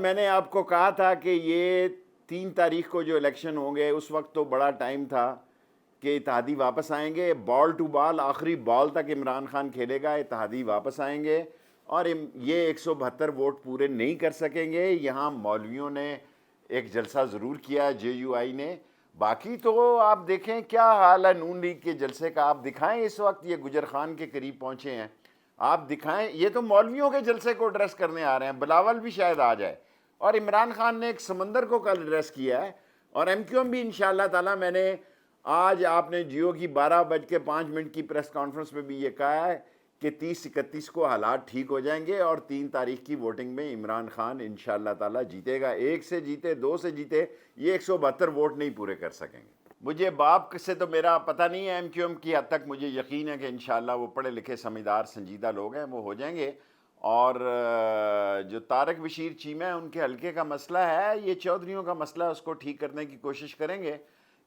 میں نے آپ کو کہا تھا کہ یہ 3 تاریخ کو جو الیکشن ہوں گے اس وقت تو بڑا ٹائم تھا کہ اتحادی واپس آئیں گے، بال ٹو بال آخری بال تک عمران خان کھیلے گا، اتحادی واپس آئیں گے اور یہ 172 ووٹ پورے نہیں کر سکیں گے۔ یہاں مولویوں نے ایک جلسہ ضرور کیا، جے یو آئی نے، باقی تو آپ دیکھیں کیا حال ہے نون لیگ کے جلسے کا۔ آپ دکھائیں اس وقت یہ گجر خان کے قریب پہنچے ہیں، آپ دکھائیں، یہ تو مولویوں کے جلسے کو ایڈریس کرنے آ رہے ہیں، بلاول بھی شاید آ جائے، اور عمران خان نے ایک سمندر کو کل ایڈریس کیا ہے، اور ایم کیو ایم بھی انشاءاللہ تعالیٰ، میں نے آج آپ نے جیو کی 12:05 کی پریس کانفرنس میں بھی یہ کہا ہے کہ 30-31 کو حالات ٹھیک ہو جائیں گے اور 3 تاریخ کی ووٹنگ میں عمران خان انشاءاللہ تعالیٰ جیتے گا، 1 سے جیتے 2 سے جیتے، یہ 172 ووٹ نہیں پورے کر سکیں گے۔ مجھے باپ سے تو میرا پتہ نہیں ہے، ایم کیو ایم کی حد تک مجھے یقین ہے کہ انشاءاللہ وہ پڑھے لکھے سمجھدار سنجیدہ لوگ ہیں، وہ ہو جائیں گے۔ اور جو طارق بشیر چیمہ ہے ان کے حلقے کا مسئلہ ہے، یہ چودھریوں کا مسئلہ ہے، اس کو ٹھیک کرنے کی کوشش کریں گے،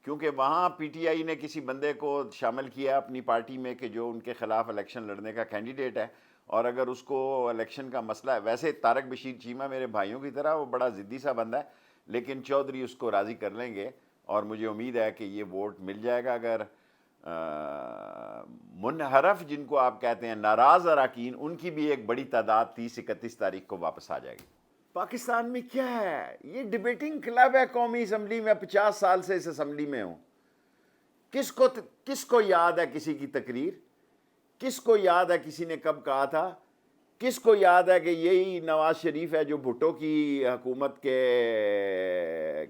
کیونکہ وہاں پی ٹی آئی نے کسی بندے کو شامل کیا اپنی پارٹی میں کہ جو ان کے خلاف الیکشن لڑنے کا کینڈیڈیٹ ہے، اور اگر اس کو الیکشن کا مسئلہ ہے، ویسے طارق بشیر چیمہ میرے بھائیوں کی طرح وہ بڑا ضدی سا بندہ ہے، لیکن چودھری اس کو راضی کر لیں گے، اور مجھے امید ہے کہ یہ ووٹ مل جائے گا۔ اگر منحرف جن کو آپ کہتے ہیں ناراض اراکین، ان کی بھی ایک بڑی تعداد 30-31 تاریخ کو واپس آ جائے گی۔ پاکستان میں کیا ہے، یہ ڈیبیٹنگ کلب ہے قومی اسمبلی میں، 50 سال سے اس اسمبلی میں ہوں۔ کس کو یاد ہے کسی کی تقریر؟ کس کو یاد ہے کسی نے کب کہا تھا؟ کس کو یاد ہے کہ یہی نواز شریف ہے جو بھٹو کی حکومت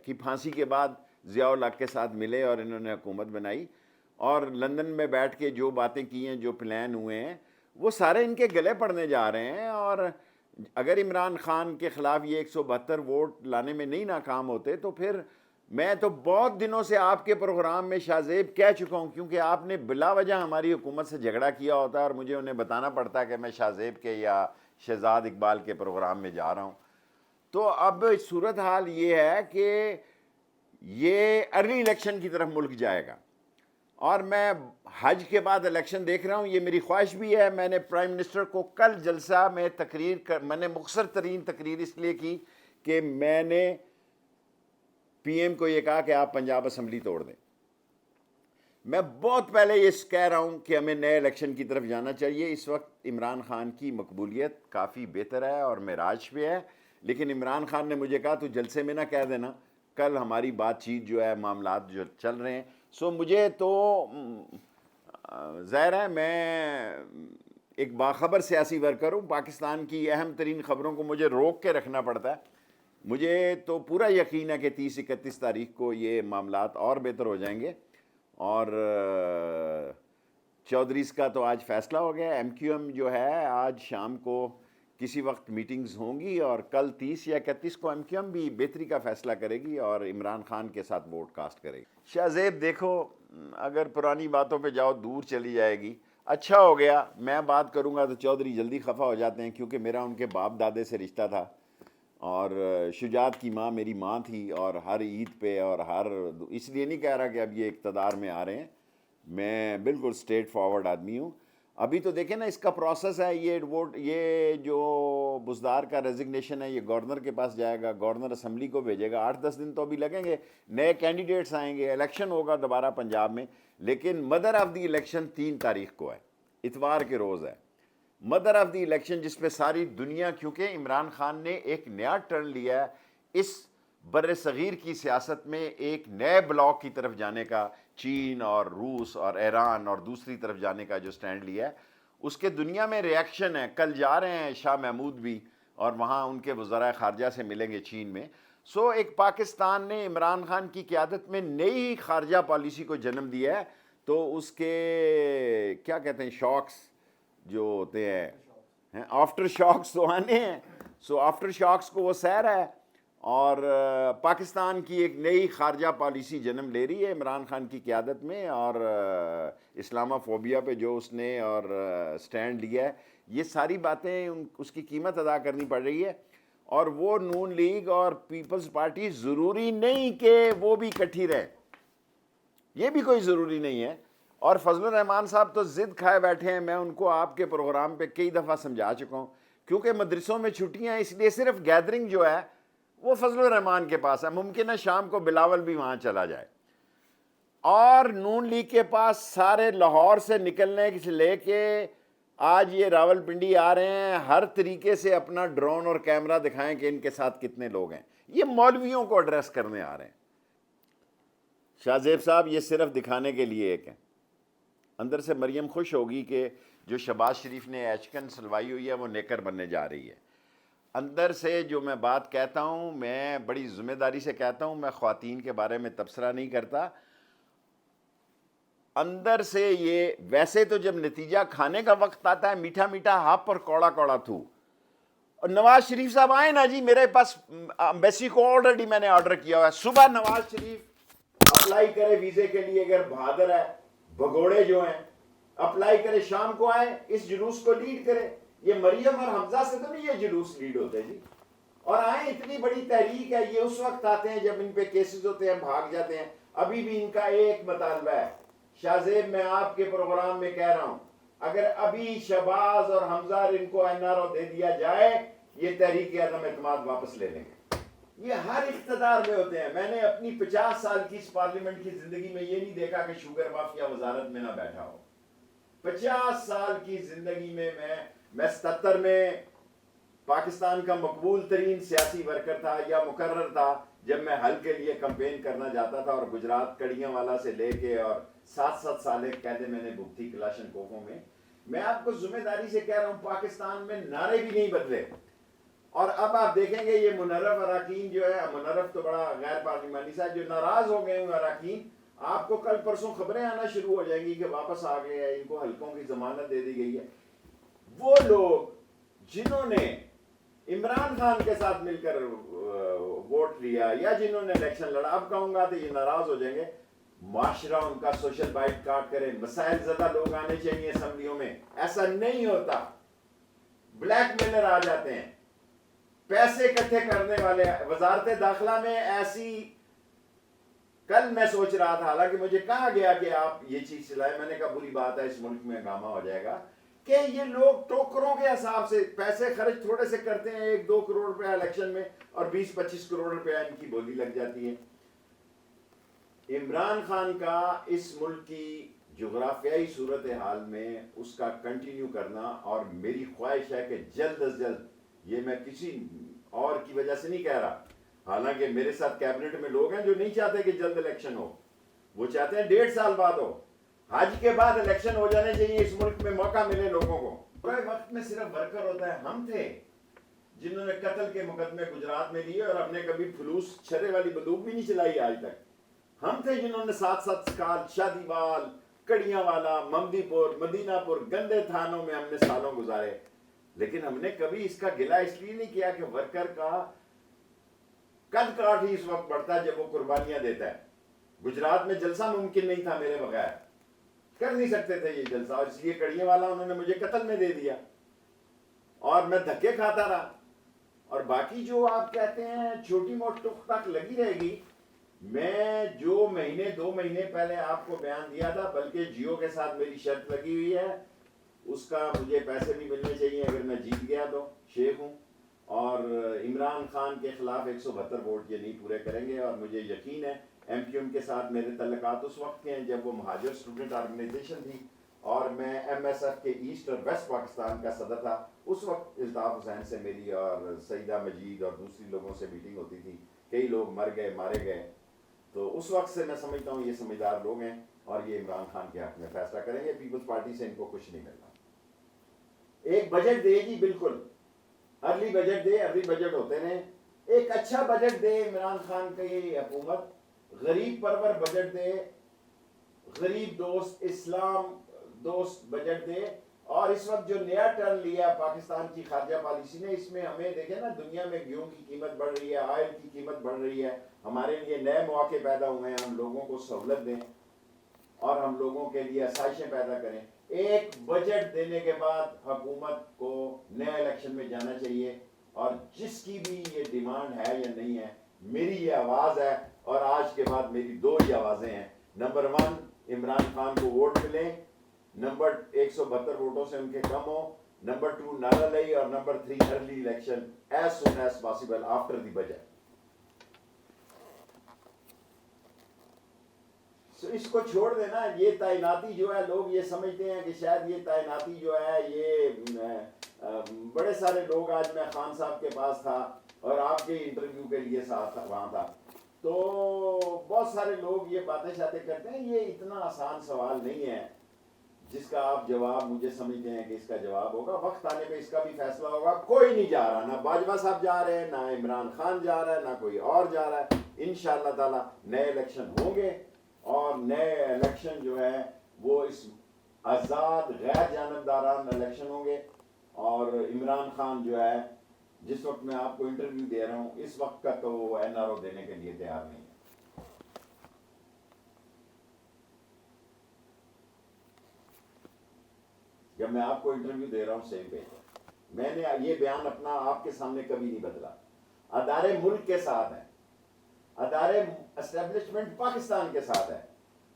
کی پھانسی کے بعد ضیاء الحق کے ساتھ ملے اور انہوں نے حکومت بنائی، اور لندن میں بیٹھ کے جو باتیں کی ہیں، جو پلان ہوئے ہیں، وہ سارے ان کے گلے پڑنے جا رہے ہیں۔ اور اگر عمران خان کے خلاف یہ 172 ووٹ لانے میں نہیں ناکام ہوتے تو پھر میں تو بہت دنوں سے آپ کے پروگرام میں شاہ زیب کہہ چکا ہوں، کیونکہ آپ نے بلا وجہ ہماری حکومت سے جھگڑا کیا ہوتا ہے اور مجھے انہیں بتانا پڑتا ہے کہ میں شاہ زیب کے یا شہزاد اقبال کے پروگرام میں جا رہا ہوں۔ تو اب صورتحال یہ ہے کہ یہ ارلی الیکشن کی طرف ملک جائے گا، اور میں حج کے بعد الیکشن دیکھ رہا ہوں، یہ میری خواہش بھی ہے۔ میں نے پرائم منسٹر کو کل جلسہ میں میں نے مختصر ترین تقریر اس لیے کی کہ میں نے پی ایم کو یہ کہا کہ آپ پنجاب اسمبلی توڑ دیں۔ میں بہت پہلے یہ کہہ رہا ہوں کہ ہمیں نئے الیکشن کی طرف جانا چاہیے۔ اس وقت عمران خان کی مقبولیت کافی بہتر ہے اور معراج پہ ہے، لیکن عمران خان نے مجھے کہا تو جلسے میں نہ کہہ دینا، کل ہماری بات چیت جو ہے، معاملات جو چل رہے ہیں۔ مجھے تو ظاہر ہے میں ایک باخبر سیاسی ورکر ہوں، پاکستان کی اہم ترین خبروں کو مجھے روک کے رکھنا پڑتا ہے۔ مجھے تو پورا یقین ہے کہ 30-31 تاریخ کو یہ معاملات اور بہتر ہو جائیں گے، اور چودھریز کا تو آج فیصلہ ہو گیا۔ ایم کیو ایم جو ہے آج شام کو کسی وقت میٹنگز ہوں گی، اور کل 30 یا 31 کو ایم کیو ایم بھی بہتری کا فیصلہ کرے گی اور عمران خان کے ساتھ ووٹ کاسٹ کرے گی۔ شاہ زیب دیکھو، اگر پرانی باتوں پہ جاؤ دور چلی جائے گی۔ اچھا ہو گیا میں بات کروں گا تو چودھری جلدی خفا ہو جاتے ہیں، کیونکہ میرا ان کے باپ دادے سے رشتہ تھا، اور شجاعت کی ماں میری ماں تھی، اور ہر عید پہ اور اس لیے نہیں کہہ رہا کہ اب یہ اقتدار میں آ رہے ہیں، میں بالکل اسٹریٹ فارورڈ آدمی ہوں۔ ابھی تو دیکھیں نا اس کا پروسیس ہے، یہ جو بزدار کا ریزگنیشن ہے یہ گورنر کے پاس جائے گا، گورنر اسمبلی کو بھیجے گا، 8-10 دن تو ابھی لگیں گے، نئے کینڈیڈیٹس آئیں گے، الیکشن ہوگا دوبارہ پنجاب میں، لیکن مدر آف دی الیکشن 3 تاریخ کو ہے، اتوار کے روز ہے مدر آف دی الیکشن، جس پہ ساری دنیا، کیونکہ عمران خان نے ایک نیا ٹرن لیا ہے اس بر صغیر کی سیاست میں، ایک نئے بلاک کی طرف جانے کا، چین اور روس اور ایران اور دوسری طرف جانے کا جو سٹینڈ لیا ہے، اس کے دنیا میں ریاکشن ہے۔ کل جا رہے ہیں شاہ محمود بھی، اور وہاں ان کے وزراء خارجہ سے ملیں گے چین میں۔ ایک پاکستان نے عمران خان کی قیادت میں نئی خارجہ پالیسی کو جنم دیا ہے، تو اس کے کیا کہتے ہیں، شاکس جو ہوتے ہیں، آفٹر شاکس تو آنے ہیں، آفٹر شاکس کو وہ سیر ہے، اور پاکستان کی ایک نئی خارجہ پالیسی جنم لے رہی ہے عمران خان کی قیادت میں، اور اسلامہ فوبیا پہ جو اس نے اور سٹینڈ لیا ہے، یہ ساری باتیں اس کی قیمت ادا کرنی پڑ رہی ہے۔ اور وہ نون لیگ اور پیپلز پارٹی ضروری نہیں کہ وہ بھی اکٹھی رہے، یہ بھی کوئی ضروری نہیں ہے۔ اور فضل الرحمان صاحب تو ضد کھائے بیٹھے ہیں، میں ان کو آپ کے پروگرام پہ کئی دفعہ سمجھا چکا ہوں، کیونکہ مدرسوں میں چھٹیاں، اس لیے صرف گیدرنگ جو ہے وہ فضل الرحمان کے پاس ہے. ممکن ہے شام کو بلاول بھی وہاں چلا جائے. اور نون لیگ کے پاس سارے لاہور سے نکلنے سے لے کے آج یہ راول پنڈی آ رہے ہیں, ہر طریقے سے اپنا ڈرون اور کیمرہ دکھائیں کہ ان کے ساتھ کتنے لوگ ہیں. یہ مولویوں کو ایڈریس کرنے آ رہے ہیں. شاہ زیب صاحب یہ صرف دکھانے کے لیے ایک ہے. اندر سے مریم خوش ہوگی کہ جو شہباز شریف نے ایچکن سلوائی ہوئی ہے وہ نیکر بننے جا رہی ہے. اندر سے جو میں بات کہتا ہوں, میں بڑی ذمہ داری سے کہتا ہوں, میں خواتین کے بارے میں تبصرہ نہیں کرتا. اندر سے یہ ویسے تو جب نتیجہ کھانے کا وقت آتا ہے میٹھا میٹھا ہپ اور کوڑا کوڑا تھو. اور نواز شریف صاحب آئے نا جی, میرے پاس ایمبیسی کو آلریڈی میں نے آرڈر کیا ہوا ہے. صبح نواز شریف اپلائی کرے ویزے کے لیے, اگر بہادر ہے, بھگوڑے جو ہیں اپلائی کرے, شام کو آئے, اس جلوس کو لیڈ کرے. یہ مریم اور حمزہ سے تو نہیں یہ جلوس لیڈ ہوتے جی. اور آئیں, اتنی بڑی تحریک ہے. یہ اس وقت آتے ہیں جب ان پہ کیسز ہوتے ہیں, بھاگ جاتے ہیں. ابھی بھی ان کا ایک مطالبہ ہے. شاہ زیب میں آپ کے پروگرام میں کہہ رہا ہوں, اگر ابھی شہباز اور حمزہ ان کو این آر او دے دیا جائے, یہ تحریک عدم اعتماد واپس لے لیں گے. یہ ہر اقتدار میں ہوتے ہیں. میں نے اپنی 50 سال کی اس پارلیمنٹ کی زندگی میں یہ نہیں دیکھا کہ شوگر مافیا وزارت میں نہ بیٹھا ہو. 50 سال کی زندگی میں 77 میں پاکستان کا مقبول ترین سیاسی ورکر تھا یا مقرر تھا جب میں حل کے لیے کمپین کرنا جاتا تھا, اور گجرات کڑیاں والا سے لے کے اور 7 سال قیدیں میں نے بھگتی کلاشن کوفوں میں. میں آپ کو ذمہ داری سے کہہ رہا ہوں, پاکستان میں نعرے بھی نہیں بدلے. اور اب آپ دیکھیں گے یہ منرف اراکین جو ہے, منرف تو بڑا غیر پارلیمانی سا, جو ناراض ہو گئے ہیں اراکین, آپ کو کل پرسوں خبریں آنا شروع ہو جائیں گی کہ واپس آ گئے ہیں, ان کو حلقوں کی ضمانت دے دی گئی ہے. وہ لوگ جنہوں نے عمران خان کے ساتھ مل کر ووٹ لیا یا جنہوں نے الیکشن لڑا, اب کہوں گا تو یہ ناراض ہو جائیں گے. معاشرہ ان کا سوشل بائٹ کاٹ کرے. مسائل زدہ لوگ آنے چاہیے اسمبلیوں میں, ایسا نہیں ہوتا. بلیک میلر آ جاتے ہیں, پیسے اکٹھے کرنے والے. وزارت داخلہ میں ایسی, کل میں سوچ رہا تھا, حالانکہ مجھے کہا گیا کہ آپ یہ چیز چلائیں, میں نے کہا بری بات ہے, اس ملک میں ہنگامہ ہو جائے گا, کہ یہ لوگ ٹوکروں کے حساب سے پیسے خرچ تھوڑے سے کرتے ہیں, 1-2 کروڑ روپیہ الیکشن میں, اور 20-25 کروڑ روپیہ ان کی بولی لگ جاتی ہے. عمران خان کا اس ملک کی جغرافیائی صورتحال میں اس کا کنٹینیو کرنا, اور میری خواہش ہے کہ جلد از جلد, یہ میں کسی اور کی وجہ سے نہیں کہہ رہا, حالانکہ میرے ساتھ کیبنٹ میں لوگ ہیں جو نہیں چاہتے کہ جلد الیکشن ہو, وہ چاہتے ہیں 1.5 سال بعد ہو. حج کے بعد الیکشن ہو جانے چاہیے, اس ملک میں موقع ملے لوگوں کو. پورے وقت میں صرف ورکر ہوتا ہے. ہم تھے جنہوں نے قتل کے مقدمے گجرات میں لیے, اور ہم نے کبھی فلوس چھرے والی بندوق بھی نہیں چلائی آج تک. ہم تھے جنہوں نے 7 سال شادی وال, کڑیاں والا, ممدی پور, مدینہ پور, گندے تھانوں میں ہم نے سالوں گزارے. لیکن ہم نے کبھی اس کا گلہ اس لیے نہیں کیا کہ ورکر کا قد کاٹ ہی اس وقت بڑھتا ہے جب وہ قربانیاں دیتا ہے. گجرات میں جلسہ ممکن نہیں تھا میرے بغیر, کر نہیں سکتے تھے یہ جلسہ, اور اس لیے کڑیاں والا انہوں نے مجھے قتل میں دے دیا, اور میں دھکے کھاتا رہا. اور باقی جو آپ کہتے ہیں چھوٹی موٹ ٹک تک لگی رہے گی. میں جو 2 مہینے پہلے آپ کو بیان دیا تھا, بلکہ جیو کے ساتھ میری شرط لگی ہوئی ہے, اس کا مجھے پیسے بھی ملنے چاہیے اگر میں جیت گیا تو, شیخ ہوں. اور عمران خان کے خلاف 172 ووٹ یہ نہیں پورے کریں گے. اور مجھے یقین ہے ایم کیو ایم کے ساتھ میرے تعلقات اس وقت کے ہیں جب وہ مہاجر اسٹوڈنٹ آرگنائزیشن تھی, اور میں ایم ایس ایف کے ایسٹ اور ویسٹ پاکستان کا صدر تھا. اس وقت الطاف حسین سے میری اور سیدہ مجید اور دوسری لوگوں سے میٹنگ ہوتی تھی. کئی لوگ مر گئے, مارے گئے. تو اس وقت سے میں سمجھتا ہوں یہ سمجھدار لوگ ہیں, اور یہ عمران خان کے حق میں فیصلہ کریں گے. پیپلز پارٹی سے ان کو کچھ نہیں ملنا. ایک بجٹ دے گی, بالکل ارلی بجٹ دے, ارلی بجٹ ہوتے ہیں, ایک اچھا بجٹ دے عمران خان کی حکومت, غریب پرور بجٹ دے, غریب دوست, اسلام دوست بجٹ دے. اور اس وقت جو نیا ٹرن لیا پاکستان کی خارجہ پالیسی نے, اس میں ہمیں دیکھیں نا, دنیا میں گیہوں کی قیمت بڑھ رہی ہے, آئل کی قیمت بڑھ رہی ہے, ہمارے لیے نئے مواقع پیدا ہوئے ہیں. ہم لوگوں کو سہولت دیں اور ہم لوگوں کے لیے آسائشیں پیدا کریں. ایک بجٹ دینے کے بعد حکومت کو نئے الیکشن میں جانا چاہیے, اور جس کی بھی یہ ڈیمانڈ ہے یا نہیں ہے, میری یہ آواز ہے, اور آج کے بعد میری 2 ہی آوازیں ہیں. نمبر 1, عمران خان کو ووٹ ملیں, نمبر 172 ووٹوں سے ان کے کم ہو, نمبر 2 نعرہ لئی, اور number 3 early election as soon as possible after the budget. اس کو چھوڑ دینا. یہ تعیناتی جو ہے لوگ یہ سمجھتے ہیں کہ شاید یہ تعیناتی جو ہے یہ بڑے سارے لوگ, آج میں خان صاحب کے پاس تھا اور آپ کے انٹرویو کے لیے ساتھ وہاں تھا, تو بہت سارے لوگ یہ باتیں شاتیں کرتے ہیں. یہ اتنا آسان سوال نہیں ہے جس کا آپ جواب مجھے سمجھتے ہیں کہ اس کا جواب ہوگا. وقت آنے پہ اس کا بھی فیصلہ ہوگا. کوئی نہیں جا رہا, نہ باجوہ صاحب جا رہے ہیں, نہ عمران خان جا رہا ہے, نہ کوئی اور جا رہا ہے. انشاءاللہ تعالی نئے الیکشن ہوں گے, اور نئے الیکشن جو ہے وہ اس آزاد غیر جانبداران الیکشن ہوں گے. اور عمران خان جو ہے, جس وقت میں آپ کو انٹرویو دے رہا ہوں, اس وقت کا تو وہ این آر او دینے کے لیے تیار نہیں ہے. جب میں آپ کو انٹرویو دے رہا ہوں سیم پیج پر, میں نے یہ بیان اپنا آپ کے سامنے کبھی نہیں بدلا. ادارے ملک کے ساتھ ہیں, ادارے اسٹیبلشمنٹ پاکستان کے ساتھ ہے,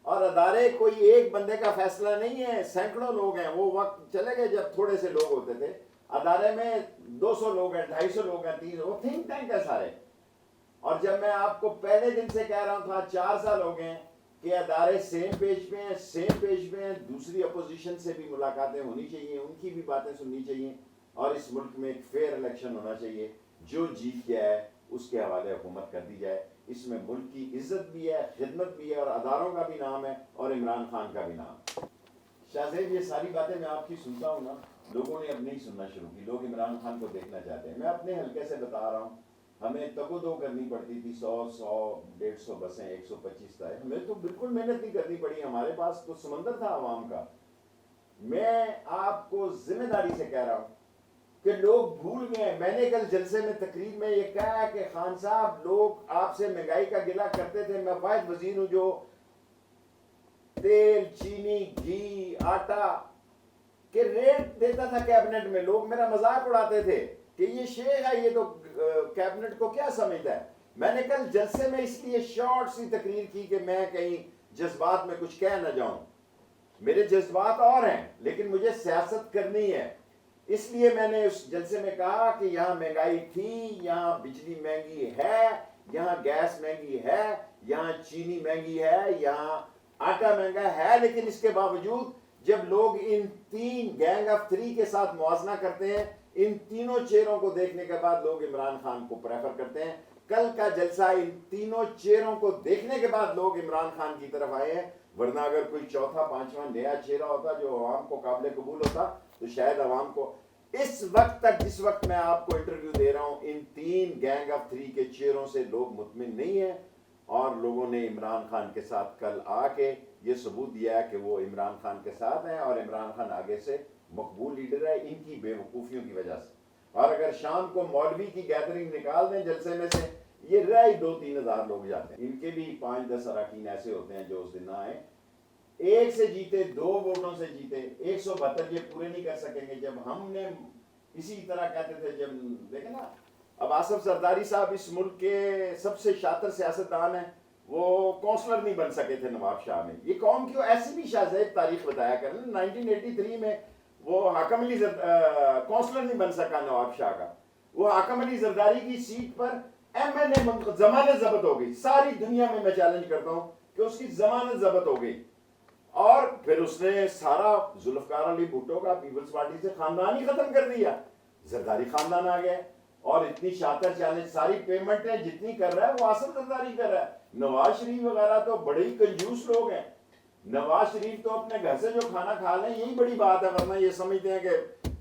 اور ادارے کوئی ایک بندے کا فیصلہ نہیں ہے, سینکڑوں لوگ ہیں. وہ وقت چلے گئے جب تھوڑے سے لوگ ہوتے تھے. ادارے میں 200 لوگ ہیں, 250 لوگ ہیں, 300, وہ تھنک ٹینک ہے سارے. اور جب میں آپ کو پہلے دن سے کہہ رہا تھا 4 سال ہو گئے کہ ادارے سیم پیج پہ ہیں, سیم پیج پہ ہیں, دوسری اپوزیشن سے بھی ملاقاتیں ہونی چاہیے, ان کی بھی باتیں سننی چاہیے, اور اس ملک میں ایک فیئر الیکشن ہونا چاہیے. جو جیت گیا ہے اس کے حوالے حکومت کر دی جائے. اس میں ملک کی عزت بھی ہے, خدمت بھی ہے, اور اداروں کا بھی نام ہے, اور عمران خان کا بھی نام. شاہ زیب, یہ ساری باتیں میں آپ کی سنتا ہوں نا, لوگوں نے اب نہیں سننا شروع کی. لوگ عمران خان کو دیکھنا چاہتے ہیں. میں اپنے حلقے سے بتا رہا ہوں, ہمیں تگ و دو کرنی پڑتی تھی, 100 150 بسیں, 125 تھا. ہمیں تو بالکل محنت نہیں کرنی پڑی. ہمارے پاس تو سمندر تھا عوام کا. میں آپ کو ذمہ داری سے کہہ رہا ہوں کہ لوگ بھول گئے. میں نے کل جلسے میں تقریر میں یہ کہا کہ خان صاحب, لوگ آپ سے مہنگائی کا گلہ کرتے تھے. میں واحد وزیر ہوں جو تیل, چینی, گھی, آٹا کے ریٹ دیتا تھا کیبنٹ میں. لوگ میرا مذاق اڑاتے تھے کہ یہ شیخ ہے, یہ تو کیبنٹ کو کیا سمجھتا ہے. میں نے کل جلسے میں اس لیے شارٹ سی تقریر کی کہ میں کہیں جذبات میں کچھ کہہ نہ جاؤں. میرے جذبات اور ہیں, لیکن مجھے سیاست کرنی ہے. اس لیے میں نے اس جلسے میں کہا کہ یہاں مہنگائی تھی, یہاں بجلی مہنگی ہے, یہاں گیس مہنگی ہے, یہاں چینی مہنگی ہے, یہاں آٹا مہنگا ہے. لیکن اس کے باوجود جب لوگ ان 3 گینگ آف 3 کے ساتھ موازنہ کرتے ہیں, ان تینوں چہروں کو دیکھنے کے بعد لوگ عمران خان کو پریفر کرتے ہیں. کل کا جلسہ ان تینوں چہروں کو دیکھنے کے بعد لوگ عمران خان کی طرف آئے ہیں. ورنہ اگر کوئی چوتھا, پانچواں نیا چہرہ ہوتا جو عوام کو قابل قبول ہوتا, تو شاید عوام کو اس وقت تک, جس وقت میں آپ کو انٹرویو دے رہا ہوں, ان 3 گینگ آف 3 کے چہروں سے لوگ مطمئن نہیں ہیں. اور لوگوں نے عمران خان کے ساتھ کل آ کے یہ ثبوت دیا ہے کہ وہ عمران خان کے ساتھ ہیں, اور عمران خان آگے سے مقبول لیڈر ہے ان کی بے وقوفیوں کی وجہ سے. اور اگر شام کو مولوی کی گیدرنگ نکال دیں جلسے میں سے, یہ رہی 2-3 ہزار لوگ جاتے ہیں. ان کے بھی 5-10 اراکین ایسے ہوتے ہیں جو اس دن نہ آئے. 1 سے جیتے, 2 ووٹوں سے جیتے, 172 یہ پورے نہیں کر سکیں گے. جب ہم نے اسی طرح کہتے تھے, جب دیکھیں نا, اب آصف زرداری صاحب اس ملک کے سب سے شاطر سیاستدان ہیں, وہ کونسلر نہیں بن سکے تھے نواب شاہ میں. یہ قوم کی ایسی بھی شاہ زیب تاریخ بتایا کریں. 1983 میں وہ حاکم علی کونسلر نہیں بن سکا نواب شاہ کا. وہ حاکم علی زرداری کی سیٹ پر ایم این اے ضمانت ضبط ہو گئی. ساری دنیا میں چیلنج کرتا ہوں کہ اس کی ضمانت ضبط ہو گئی, اور پھر اس نے سارا ذوالفقار علی بھٹو کا پیپلز پارٹی سے خاندان ہی ختم کر دیا. زرداری خاندان آ گیا, اور اتنی شاطر چیلنج, ساری پیمنٹیں جتنی کر رہا ہے وہ آصف زرداری کر رہا ہے. نواز شریف وغیرہ تو بڑے ہی کنجوس لوگ ہیں. نواز شریف تو اپنے گھر سے جو کھانا کھا لیں یہی بڑی بات ہے, ورنہ یہ سمجھتے ہیں کہ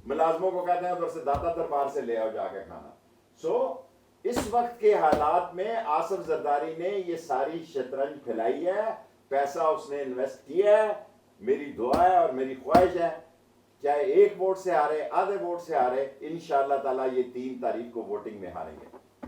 ملازموں کو کہتے ہیں ادھر سے داتا دربار سے لے آؤ جا کے کھانا. اس وقت کے حالات میں آصف زرداری نے یہ ساری شطرنج پھیلائی ہے, پیسہ اس نے انویسٹ کیا ہے. میری دعا ہے اور میری خواہش ہے, چاہے 1 ووٹ سے ہارے, آدھے ووٹ سے ہارے, انشاءاللہ تعالی یہ 3 تاریخ کو ووٹنگ میں ہاریں گے.